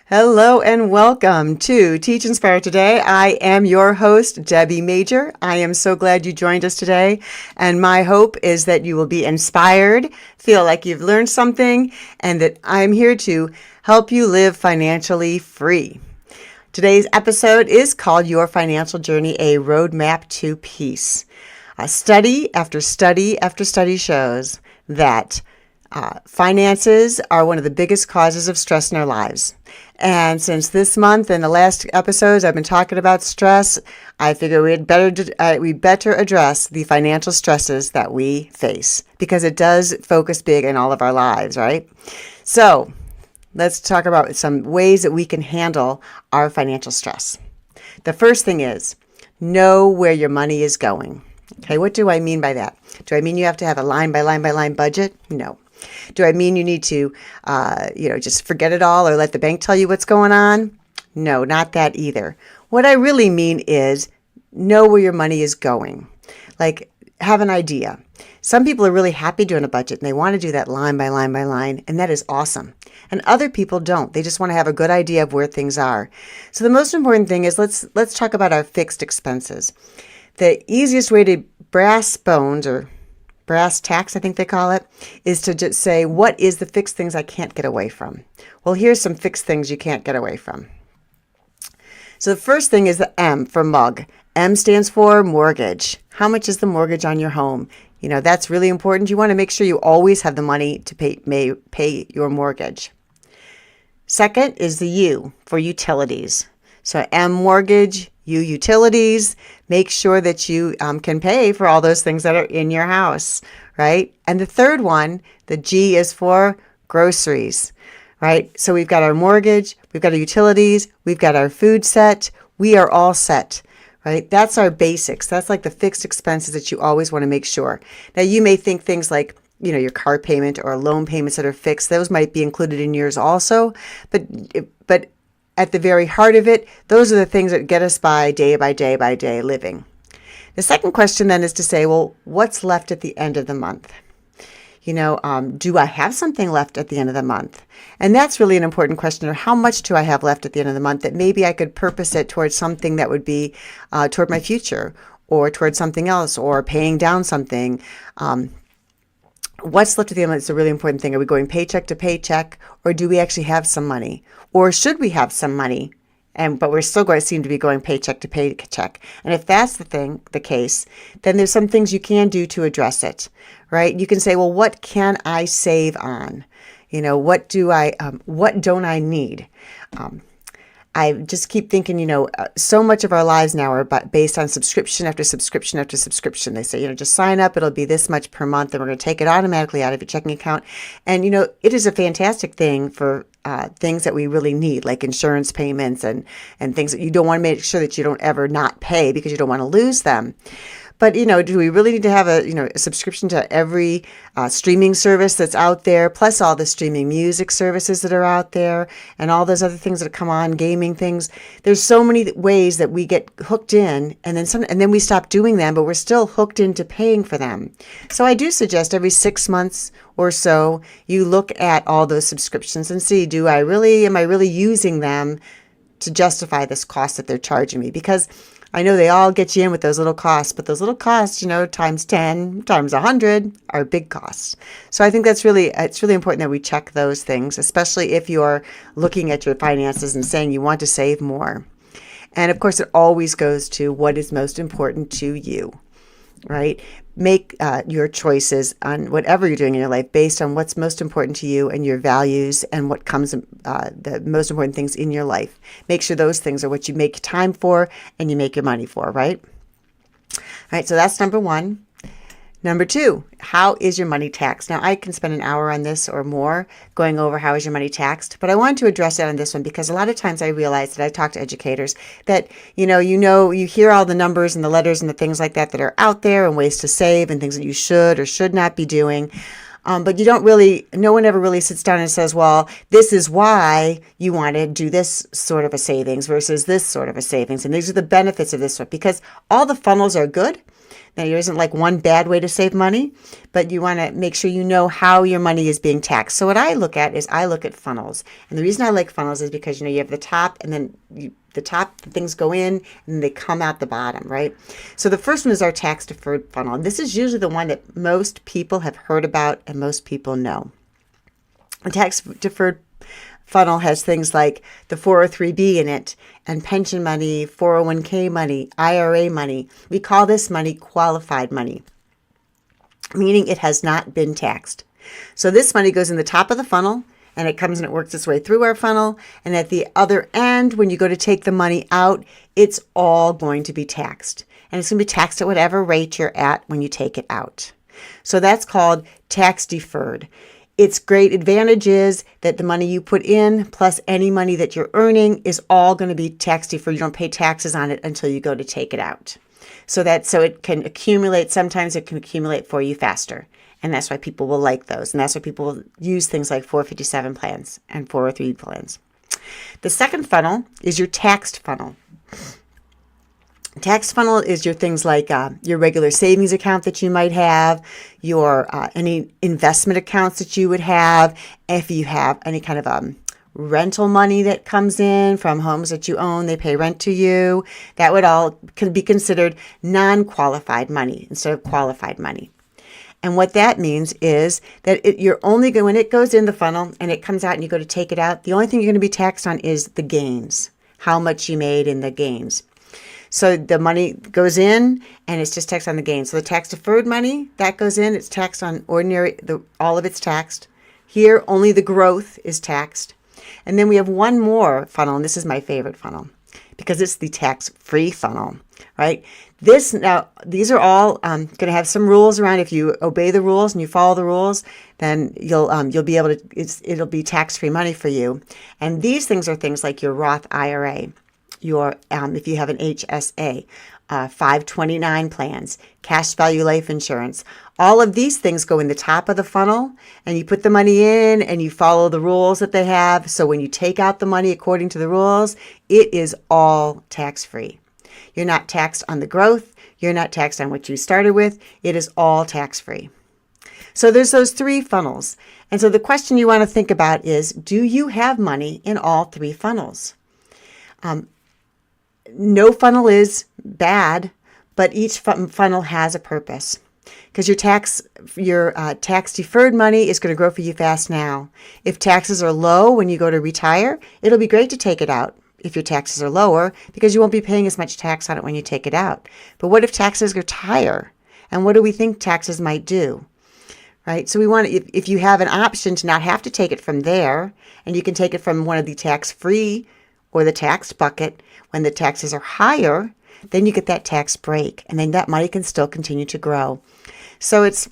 Hello and welcome to Teach Inspire Today. I am your host, Debbie Majher. I am so glad you joined us today. And my hope is that you will be inspired, feel like you've learned something, and that I'm here to help you live financially free. Today's episode is called Your Financial Journey, a Roadmap to Peace. Study after study after study shows that finances are one of the biggest causes of stress in our lives. And since this month and the last episodes I've been talking about stress, I figure we'd better address the financial stresses that we face because it does focus big in all of our lives, right? So let's talk about some ways that we can handle our financial stress. The first thing is know where your money is going. Okay, what do I mean by that? Do I mean you have to have a line by line by line budget? No. Do I mean you need to, just forget it all or let the bank tell you what's going on? No, not that either. What I really mean is know where your money is going. Like, have an idea. Some people are really happy doing a budget and they want to do that line by line by line, and that is awesome. And other people don't. They just want to have a good idea of where things are. So the most important thing is let's talk about our fixed expenses. The easiest way to brass tacks, I think they call it, is to just say, what is the fixed things I can't get away from? Well, here's some fixed things you can't get away from. So the first thing is the M for mug. M stands for mortgage. How much is the mortgage on your home? You know, that's really important. You want to make sure you always have the money to pay your mortgage. Second is the U for utilities. So M mortgage, U utilities. Make sure that you can pay for all those things that are in your house, right? And the third one, the G, is for groceries, right? So we've got our mortgage, we've got our utilities, we've got our food set. We are all set, right? That's our basics. That's like the fixed expenses that you always want to make sure. Now, you may think things like, your car payment or loan payments that are fixed, those might be included in yours also, but at the very heart of it, those are the things that get us by day living. The second question then is to say, well, what's left at the end of the month? Do I have something left at the end of the month? And that's really an important question. Or how much do I have left at the end of the month that maybe I could purpose it towards something that would be toward my future or towards something else or paying down something. What's left at the end is a really important thing. Are we going paycheck to paycheck, or do we actually have some money? Or should we have some money, but we're still going to seem to be going paycheck to paycheck? And if that's the case, then there's some things you can do to address it, right? You can say, well, what can I save on? What don't I need? I just keep thinking, so much of our lives now are based on subscription after subscription after subscription. They say, just sign up. It'll be this much per month, and we're going to take it automatically out of your checking account. And, it is a fantastic thing for things that we really need, like insurance payments and things that you don't want to make sure that you don't ever not pay because you don't want to lose them. But, do we really need to have a subscription to every streaming service that's out there, plus all the streaming music services that are out there and all those other things that come on, gaming things? There's so many ways that we get hooked in and then we stop doing them, but we're still hooked into paying for them. So I do suggest every 6 months or so, you look at all those subscriptions and see, am I really using them to justify this cost that they're charging me? Because I know they all get you in with those little costs, but those little costs, times 10, times 100 are big costs. So I think it's really important that we check those things, especially if you're looking at your finances and saying you want to save more. And of course, it always goes to what is most important to you, right? Make your choices on whatever you're doing in your life based on what's most important to you and your values and what comes the most important things in your life. Make sure those things are what you make time for and you make your money for, right? All right, so that's number one. Number two, how is your money taxed? Now, I can spend an hour on this or more going over how is your money taxed, but I wanted to address that on this one because a lot of times I realize that I talk to educators that, you hear all the numbers and the letters and the things like that are out there and ways to save and things that you should or should not be doing. But no one ever really sits down and says, well, this is why you want to do this sort of a savings versus this sort of a savings. And these are the benefits of this one, because all the funnels are good. Now, there isn't like one bad way to save money, but you want to make sure you know how your money is being taxed. So what I look at is I look at funnels. And the reason I like funnels is because, you have the top, and then the top things go in and they come out the bottom, right? So the first one is our tax deferred funnel. And this is usually the one that most people have heard about and most people know. A tax deferred funnel has things like the 403B in it and pension money, 401k money, IRA money. We call this money qualified money, meaning it has not been taxed. So this money goes in the top of the funnel, and it comes and it works its way through our funnel. And at the other end, when you go to take the money out, it's all going to be taxed. And it's going to be taxed at whatever rate you're at when you take it out. So that's called tax deferred. Its great advantage is that the money you put in plus any money that you're earning is all going to be tax deferred. You don't pay taxes on it until you go to take it out. So it can accumulate. Sometimes it can accumulate for you faster. And that's why people will like those. And that's why people will use things like 457 plans and 403 plans. The second funnel is your taxed funnel. Tax funnel is your things like your regular savings account that you might have, your any investment accounts that you would have, if you have any kind of rental money that comes in from homes that you own, they pay rent to you. That would all can be considered non-qualified money instead of qualified money. And what that means is that you're only going, when it goes in the funnel and it comes out and you go to take it out, the only thing you're going to be taxed on is the gains, how much you made in the gains. So the money goes in and it's just taxed on the gains. So the tax deferred money, that goes in, it's taxed on all of it's taxed. Here, only the growth is taxed. And then we have one more funnel, and this is my favorite funnel because it's the tax-free funnel, right? These are all going to have some rules around. If you obey the rules and you follow the rules, then you'll be able to. It'll be tax-free money for you. And these things are things like your Roth IRA, your if you have an HSA, 529 plans, cash value life insurance. All of these things go in the top of the funnel, and you put the money in and you follow the rules that they have. So when you take out the money according to the rules, it is all tax-free. You're not taxed on the growth. You're not taxed on what you started with. It is all tax-free. So there's those three funnels. And so the question you want to think about is, do you have money in all three funnels? No funnel is bad, but each funnel has a purpose. Because your tax deferred money is going to grow for you fast now. If taxes are low when you go to retire, it'll be great to take it out if your taxes are lower, because you won't be paying as much tax on it when you take it out. But what if taxes are higher? And what do we think taxes might do? Right? So we want to, if you have an option to not have to take it from there, and you can take it from one of the tax-free or the taxed bucket when the taxes are higher, then you get that tax break, and then that money can still continue to grow. So it's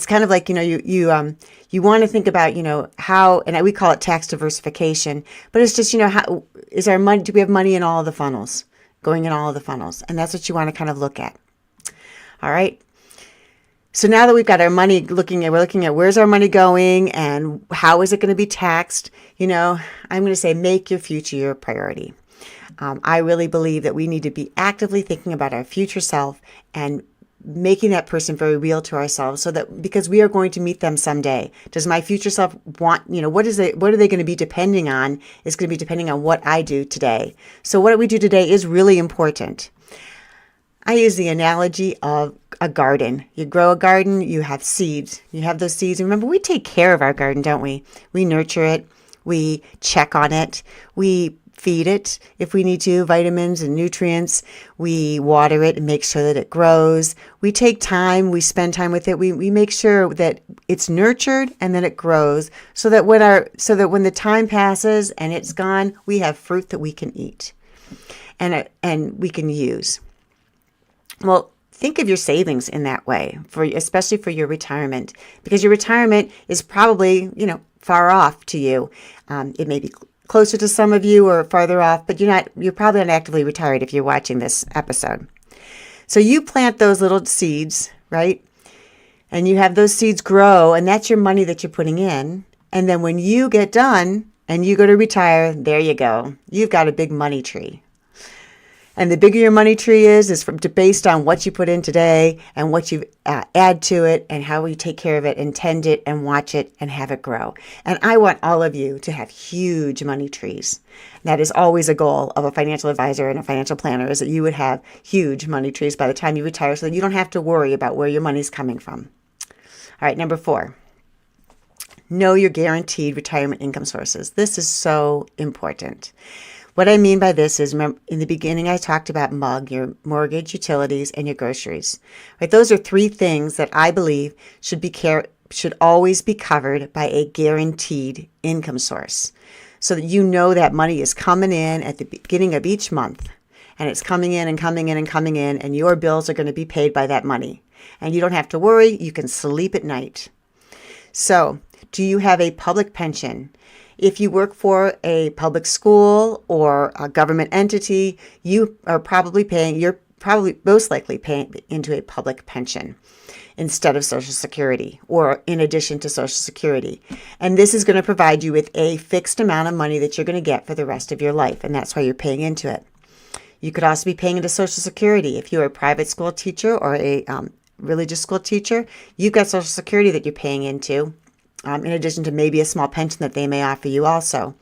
kind of like, you want to think about, how, and we call it tax diversification, but it's just, how is our money, do we have money in all of the funnels, going in all of the funnels? And that's what you want to kind of look at. All right. So now that we've got our money we're looking at where's our money going and how is it going to be taxed, I'm going to say make your future your priority. I really believe that we need to be actively thinking about our future self and making that person very real to ourselves, so that because we are going to meet them someday. Does my future self want, what are they going to be depending on? It's going to be depending on what I do today. So what we do today is really important. I use the analogy of a garden. You grow a garden, you have seeds. You have those seeds. And remember, we take care of our garden, don't we? We nurture it. We check on it. We feed it if we need to, vitamins and nutrients. We water it and make sure that it grows. We take time, we spend time with it. We make sure that it's nurtured and that it grows, so that when the time passes and it's gone, we have fruit that we can eat and we can use. Well, think of your savings in that way, especially for your retirement, because your retirement is probably, far off to you. It may be closer to some of you or farther off, but you're probably not actively retired if you're watching this episode. So you plant those little seeds, right? And you have those seeds grow, and that's your money that you're putting in. And then when you get done and you go to retire, there you go. You've got a big money tree. And the bigger your money tree is based on what you put in today and what you add to it and how you take care of it and tend it and watch it and have it grow. And I want all of you to have huge money trees. That is always a goal of a financial advisor and a financial planner, is that you would have huge money trees by the time you retire so that you don't have to worry about where your money's coming from. All right, number 4. Know your guaranteed retirement income sources. This is so important. What I mean by this is, remember, in the beginning I talked about MUG, your mortgage, utilities, and your groceries. Right? Those are 3 things that I believe should always be covered by a guaranteed income source, so that you know that money is coming in at the beginning of each month, and it's coming in and coming in and coming in, and your bills are going to be paid by that money. And you don't have to worry. You can sleep at night. So, do you have a public pension? If you work for a public school or a government entity, you're probably most likely paying into a public pension instead of Social Security, or in addition to Social Security. And this is going to provide you with a fixed amount of money that you're going to get for the rest of your life, and that's why you're paying into it. You could also be paying into Social Security. If you're a private school teacher or a religious school teacher, you've got Social Security that you're paying into, in addition to maybe a small pension that they may offer you also.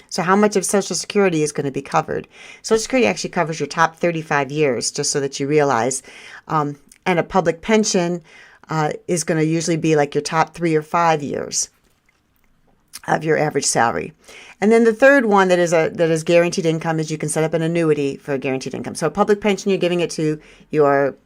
So how much of Social Security is going to be covered? Social Security actually covers your top 35 years, just so that you realize. And a public pension is going to usually be like your top 3 or 5 years of your average salary. And then the third one that is guaranteed income is you can set up an annuity for a guaranteed income. So a public pension, you're giving it to your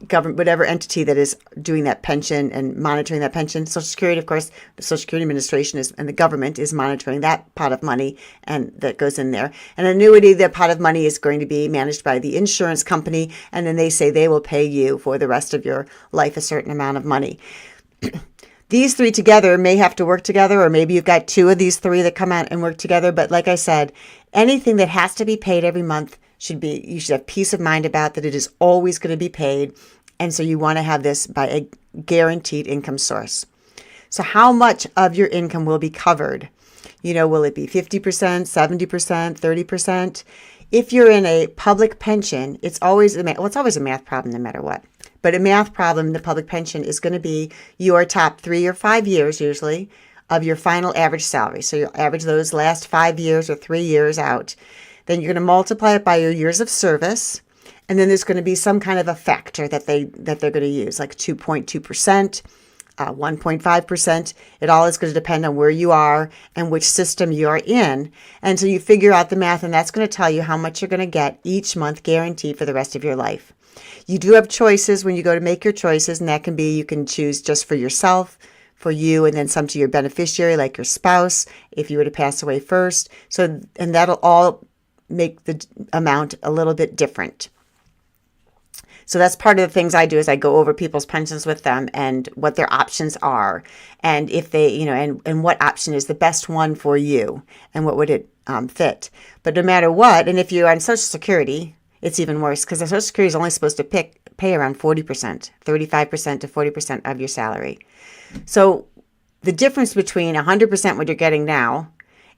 government, whatever entity that is doing that pension and monitoring that pension. Social Security, of course, the Social Security Administration and the government is monitoring that pot of money and that goes in there. An annuity, the pot of money is going to be managed by the insurance company, and then they say they will pay you for the rest of your life a certain amount of money. These 3 together may have to work together, or maybe you've got 2 of these 3 that come out and work together. But like I said, anything that has to be paid every month you should have peace of mind about that it is always going to be paid. And so you want to have this by a guaranteed income source. So how much of your income will be covered? Will it be 50%, 70%, 30%? If you're in a public pension, it's always a math problem no matter what. But a math problem in the public pension is going to be your top 3 or 5 years, usually, of your final average salary. So you'll average those last 5 years or 3 years out. Then you're going to multiply it by your years of service. And then there's going to be some kind of a factor that they're going to use, like 2.2%, 1.5%. It all is going to depend on where you are and which system you're in. And so you figure out the math, and that's going to tell you how much you're going to get each month guaranteed for the rest of your life. You do have choices when you go to make your choices, and that can be you can choose just for yourself, for you, and then some to your beneficiary, like your spouse, if you were to pass away first. So, and that'll all make the amount a little bit different. So that's part of the things I do, is I go over people's pensions with them and what their options are, and if they, and what option is the best one for you, and what would it fit. But no matter what, and if you're on Social Security, it's even worse, because the Social Security is only supposed to pay around 40%, 35% to 40% of your salary. So the difference between 100% what you're getting now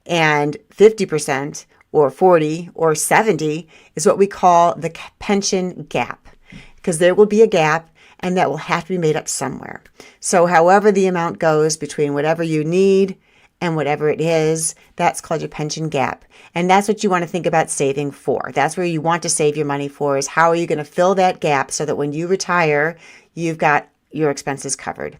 and 50% or 40 or 70 is what we call the pension gap, because there will be a gap, and that will have to be made up somewhere. So however the amount goes between whatever you need and whatever it is, that's called your pension gap. And that's what you want to think about saving for. That's where you want to save your money for, is how are you going to fill that gap so that when you retire, you've got your expenses covered.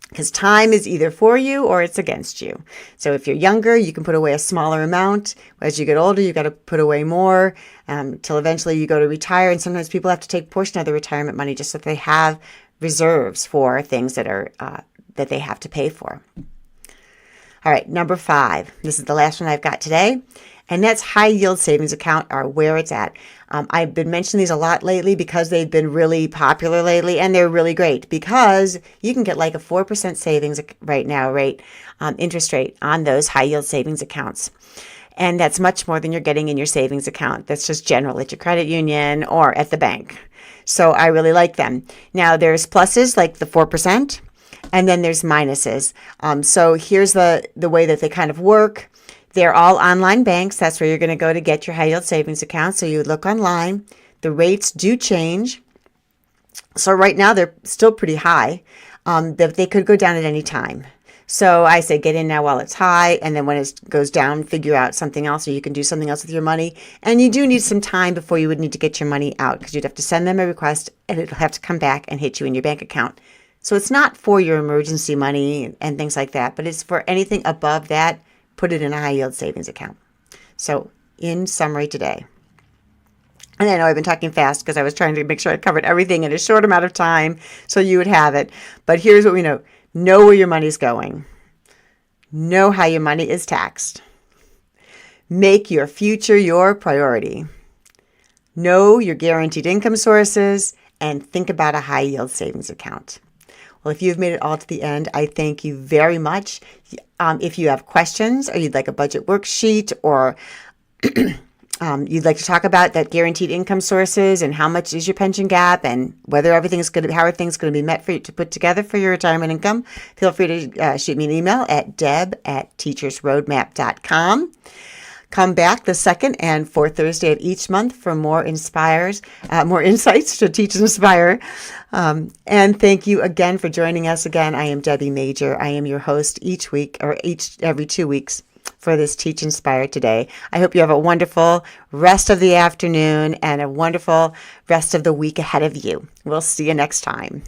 Because time is either for you or it's against you. So if you're younger, you can put away a smaller amount. As you get older, you've got to put away more till eventually you go to retire. And sometimes people have to take a portion of the retirement money just so that they have reserves for things that are that they have to pay for. All right, number 5. This is the last one I've got today, and that's high yield savings account, or where it's at. I've been mentioning these a lot lately because they've been really popular lately, and they're really great because you can get like a 4% savings right now interest rate on those high yield savings accounts. And that's much more than you're getting in your savings account. That's just general at your credit union or at the bank. So I really like them. Now there's pluses like the 4%. And then there's minuses. So here's the way that they kind of work. They're all online banks. That's where you're going to go to get your high yield savings account. So you would look online. The rates do change. So right now they're still pretty high. They could go down at any time. So I say get in now while it's high, and then when it goes down, figure out something else, or you can do something else with your money. And you do need some time before you would need to get your money out, because you'd have to send them a request, and it'll have to come back and hit you in your bank account. So it's not for your emergency money and things like that, but it's for anything above that. Put it in a high yield savings account. So in summary today, and I know I've been talking fast because I was trying to make sure I covered everything in a short amount of time so you would have it. But here's what we know. Know where your money's going. Know how your money is taxed. Make your future your priority. Know your guaranteed income sources and think about a high yield savings account. Well, if you've made it all to the end, I thank you very much. If you have questions or you'd like a budget worksheet, or you'd like to talk about that guaranteed income sources and how much is your pension gap and whether everything is how are things going to be met for you to put together for your retirement income, feel free to shoot me an email at deb@teachersroadmap.com. Come back the second and fourth Thursday of each month for more insights to teach and inspire. And thank you again for joining us again. I am Debbie Majher. I am your host each week, or every 2 weeks, for this Teach Inspire today. I hope you have a wonderful rest of the afternoon and a wonderful rest of the week ahead of you. We'll see you next time.